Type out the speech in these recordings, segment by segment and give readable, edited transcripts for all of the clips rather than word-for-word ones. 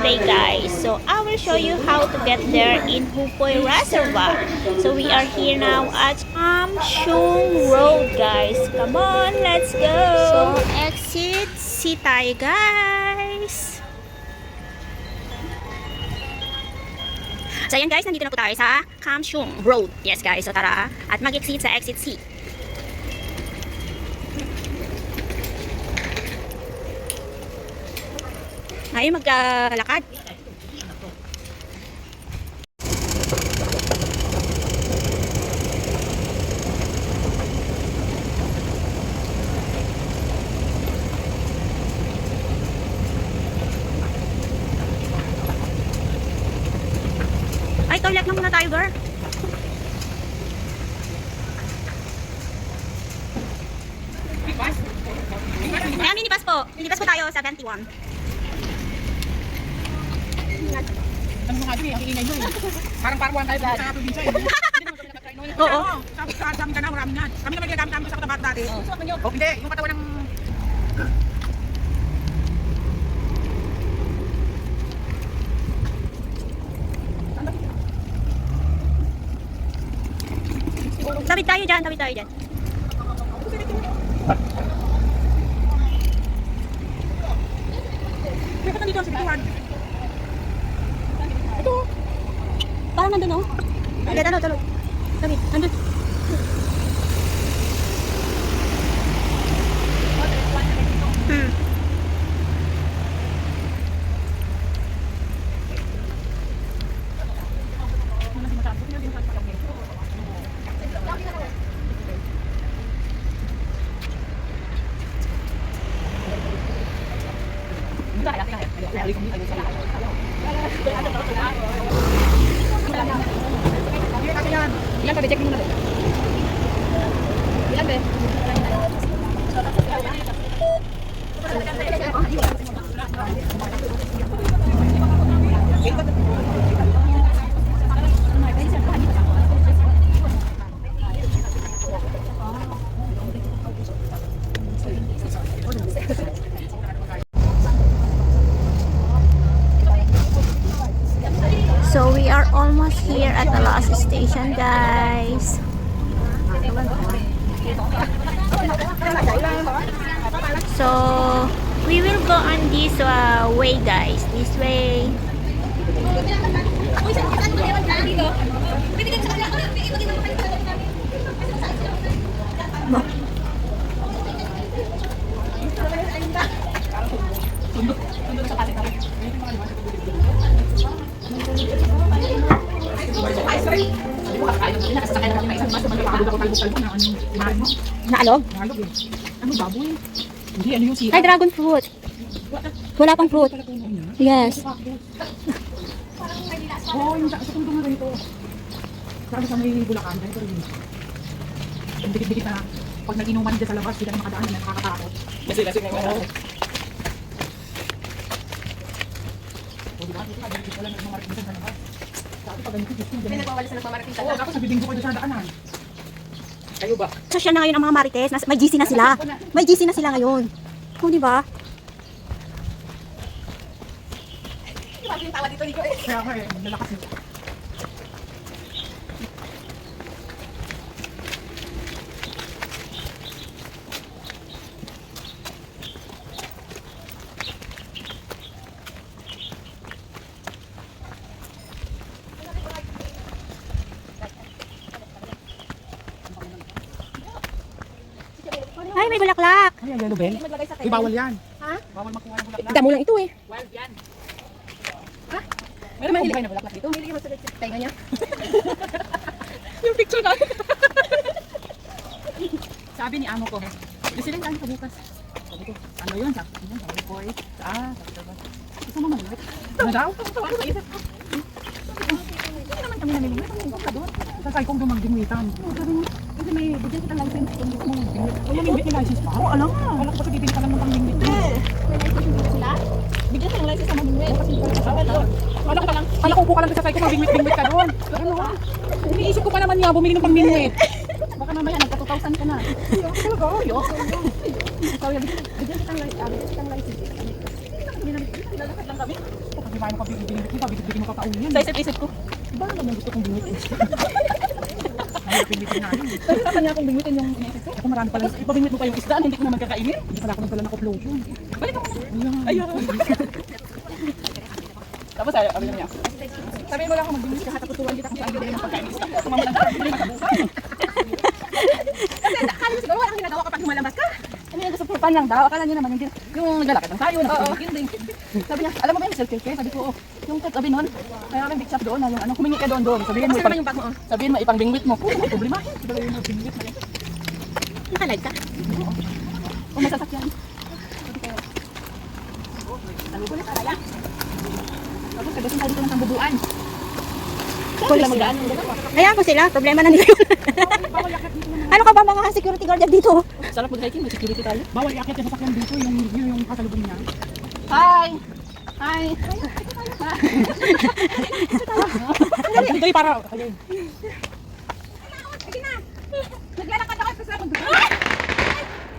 today, guys. So I will show you how to get there in Hupoy Reservoir. So we are here now at Shung Road, guys. Come on, let's go. So exit C tayo, guys. So ayan guys, nandito na po tayo sa Shung Road. Yes guys, so tara at mag-exit sa exit C. Ngayon maglalakad. Ay, toilet lang muna tayo, girl. Ayan, minipass po. Minipass po tayo sa 21. Ano nga din eh, ang ingay nyo eh. Parang tayo sa probinsya eh. Oo. Sabi ka na, marami nga. Kami naman ginagamit namin sa katabat dati. O hindi, yung katawan ng... Tawid tayo dyan, tawid tayo dyan. Bakit nandito ang sigituhan? Ito. Parang nandun, oh. Hindi, talo. Tawid, nandun. Ilan pa, check mo na. Ilan ba? So we are almost here at the last station, guys. So we will go on this way, guys. This way. Naalog? Nalog eh. Ano baboy? Hindi, ano yung sira? Ay, dragon fruit. Wala pang fruit. Yes. Oo, yung sa tundong na ganito. Saan sa may Bulacan, ganito rin. Yung dikit-dikit na pag nag-inuman dyan sa labas, hindi na makadaan na nakakatakot. Lasing na yun. O diba? Dikit wala nagmamaritin dyan sa labas. Sabi pa ganito, May nagwawala sa nagmamarating oo, tapos nabibinggo pa dyan sa daanan. Kayo ba? Social na ngayon ang mga marites. May GC na sila. May GC na sila ngayon. O, di ba? Yung tawa dito, Nico eh. Kaya ako eh, lalakas nito. Ay, may bulaklak. Ay, yellow bell? Uy, bawal yan. Ha? Bawal makuha ng bulaklak. Damo lang ito eh. Wild yan. Meron Ano mahili na bulaklak dito? Hindi ka masalit sa tainga niya. Yung picture na. Sabi ni amo ko, gusto rin tayo bukas. Sabi ko, ano yun? Sabi ko, sabi ko, gusto mo manulit? Ano daw? Tawa sa isip ko. Hindi naman kami namimili. Ano ka doon? Sasay kong dumagdinwitan. Sabi mo, kasi may bigyan kitang license. Gusto mo magbingwit. Wala may license pa? Oo, alam nga. Alam ko kasi bibili ka lang ng pangbingwit. May license dito sila. Bigyan ka ng license sa mamingwit. Kala ko upo ka lang sa sasay ko, magbingwit ka doon. Ano ha? Iniisip ko pa naman niya, bumili ng pangbingwit. Baka mamaya, nagka-2,000 ka na. Talaga? Bigyan kitang license. Lalakad lang kami. Di ba, ano ka binibigyan mo pa, binibigyan mo pa pauwi yan. Sa isip-isip ko, Ba naman gusto kong bingitin? Ay, bingitin nga yun. sabi sa kanya kung bingutin yung inisip ko. Ako marami pala, ipabingwit mo pa yung isda, hindi ko naman kakainin. Hindi pala ako nagdala ng uplosion. Balik ako muna. Ayun. Tapos sabi niya, sabihin mo lang kung magbingus ka, hatakutuan kita kung saan bili ng pagkain isda. Kumamalang ka, hindi makabuhay. Kasi akala niyo siguro walang ginagawa kapag lumalabas ka. Ano yung gusto pan lang daw, akala niyo naman yung naglalakad ng tayo, nakapagigil. Sabi niya, alam mo ba yung self-care? Sabi ko, oh, yung sabi nun, kaya kami big shop doon, na yung ano, humingi ka doon. Sabihin mo, Yung bag mo, sabihin mo, ipang bingwit mo. May problema. Sabihin mo, bingwit mo. Nakalive ka? O may sasakyan. Sabi ko, sabi ko na kaya. Tapos kagasin tayo dito ng sambubuan. Sila magaan yung dalawa. Hayaan ko sila. Problema na nila yun. Ano ka ba mga security guard dyan dito? Sarap mag-hiking, may security tayo. bawal iakit yung sasakyan dito, yung kasalubong niya. Hi! Hi! Dito yung para, ayun. Sige na! Naglalakad ako sa sabon.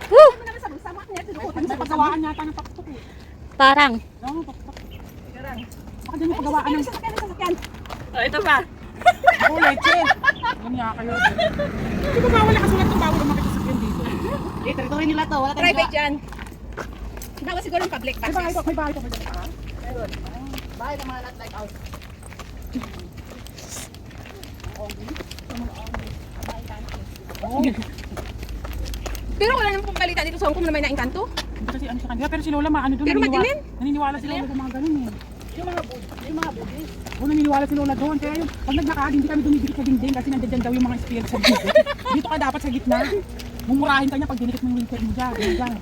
Woo! Ano naman sabon? Sama niya. Ano sa pagawaan yata ng paktok eh. Parang. Oo, paktok. Baka din yung pagawaan ng... Sasakyan. Oh, ito pa. Oo, leche. Ganyan kayo. Hindi ko bawal nakasulat ng bawal umakit sa sasakyan dito. Eh, territory nila to. Wala tayong private yan. Bawal siguro yung public May bahay access. pa, may bahay pa ba dyan? Meron. Bahay ng mga not like out. Oo. Pero wala namang pagbalita dito sa Hong Kong na may naingkanto. Kasi ano sa kanila, pero si Lola maano doon. Pero naniniwala- matinin. Naniniwala si Lola sa mga ganun eh. Yung mga Buddhist. Oo, naniniwala si Lola doon. Kaya yung pag naglakad, hindi kami dumidikit sa dingding kasi nandiyan daw yung mga spirit sa dito. Dito ka dapat sa gitna. Mumurahin ka niya pag dinikit mo yung winter mo dyan. Dyan.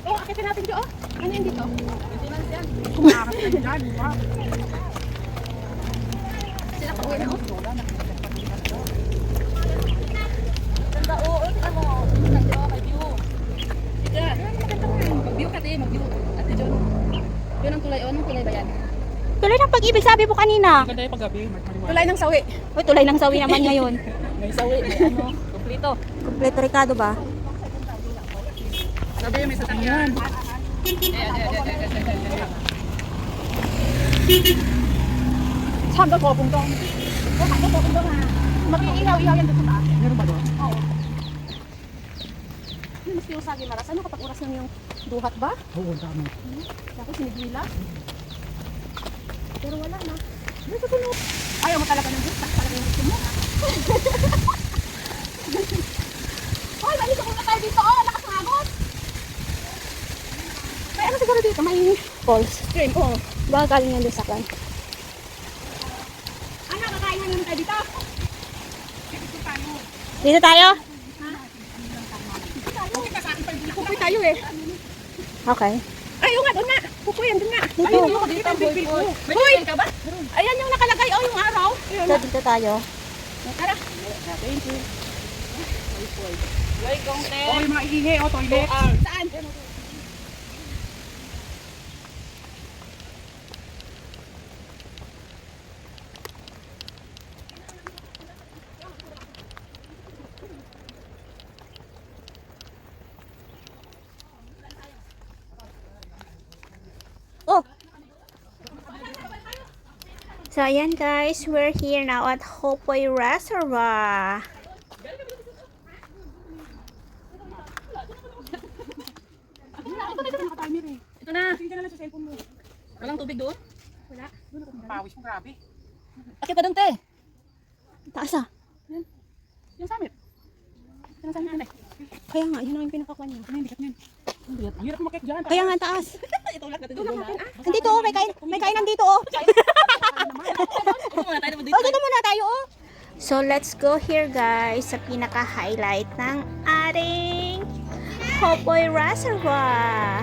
Oh, akitin natin dito. Oh. Ano yun dito? Maintenance yan. Kumakakit ka dyan, di ba? Sila pa uwi na. Oh. Ganda, oo. Tingnan mo. Nandiyo, may view. Tika. Mag-view ka, te. Mag-view. Ate John. Yun ang tulay. Anong tulay ba yan? Tuloy ng pag-ibig sabi mo kanina. Maganda yung paggabi. Maliwanag. Tulay ng sawi. Uy, tuloy ng sawi naman ngayon. May sawi. May ano. Kumplito. Kompleto Ricardo ba? Sabi may sasakyan. Saan ka po punta? Mag-iihaw-ihaw yan doon sa taas. Meron ba doon? Oo. Yung mas yung sagi maras. Ano kapag oras ng yung duhat ba? Oo, tama. Tapos sinigila. Pero wala na. Ayaw mo talaga ng gusto. Talaga yung gusto mo. Hoy, balik ko muna tayo dito. Oh, lakas ng agos. May ano siguro dito? May Falls. stream. Oh. Baka galing yan doon sa kan. Ano, kakain na naman tayo dito? Dito tayo? Kukoy tayo eh. Okay. Ay, oo nga, doon nga. Kukoy, andun nga. Dito. Ayun yung dito. May Hoy! Ka ba? Ayan yung nakalagay. Oh, yung araw. Ayun. Dito tayo. Tara. Thank you. Loy, kongte. Oh, yung mga iingi, oh, toilet. Saan? Oh! So, ayan guys. We're here now at Hopoy Reservoir. Ito na. Sige ka na lang sa cellphone mo. Walang tubig doon? Wala. Pawis mo, grabe. Akit pa doon, te. Taas ah. Yung summit. Yung summit na. Kaya nga, yun ang yung pinakakuha niya. Ano yung bigat niyan? Ang hirap umakit dyan. Kaya nga, taas. Itulak natin doon. Andito oh, may kainan dito oh. Ito muna tayo Oh, dito muna tayo oh. So, let's go here guys sa pinaka-highlight ng ating Hopoy Reservoir.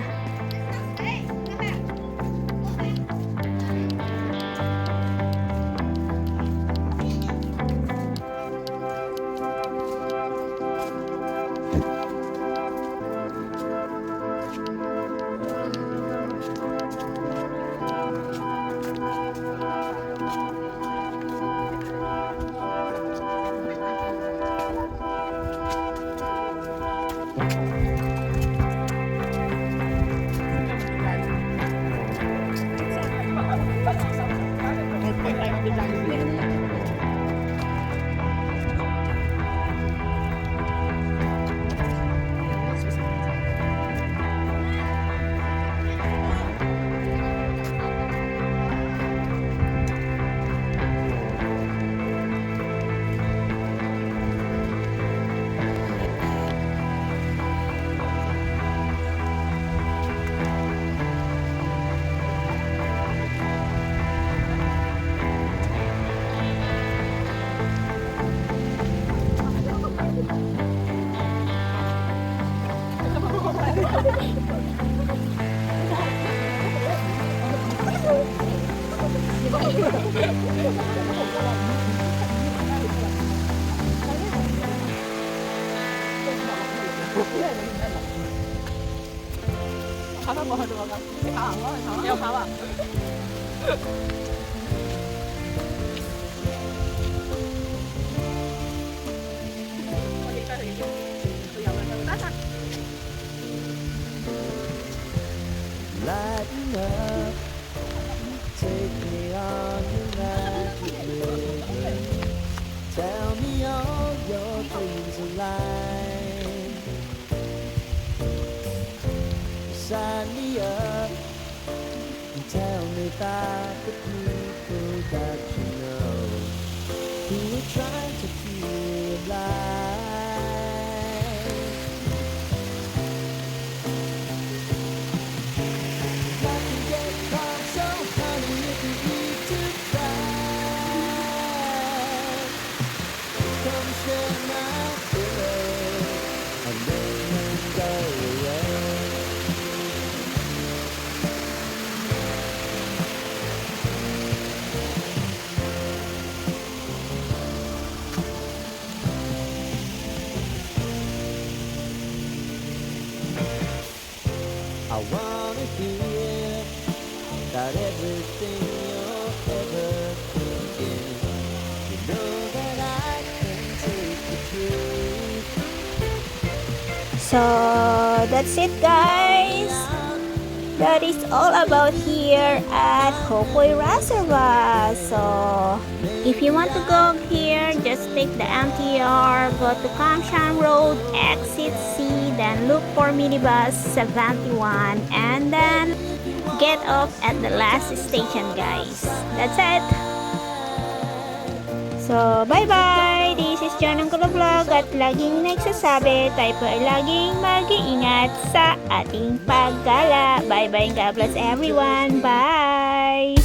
เขาต้องบอกเขาดูกันไม่เขาอ่ะเดี๋ยวเขาอ่ะวันนี้ก็เลยตัวอย่างมันก็ได้ Lighten up, take me on your magic moving. Tell me all your dreams align. Sign me up and tell me about the people that you know who are trying to feel alive. Nothing gets calm, so honey, if you need to cry, come share my pillow and then go away. I wanna hear about everything you're ever thinking. You know that I can take the truth. So that's it, guys. That is all about here at Hoopoy Reservoir. So if you want to go here, just take the MTR, go to Kamshan Road, exit C, then look for minibus 71, and then get off at the last station, guys. That's it. So, bye-bye! This is John ng Vlog at laging nagsasabi, tayo po ay laging mag-iingat sa ating paggala. Bye-bye and God bless everyone! Bye!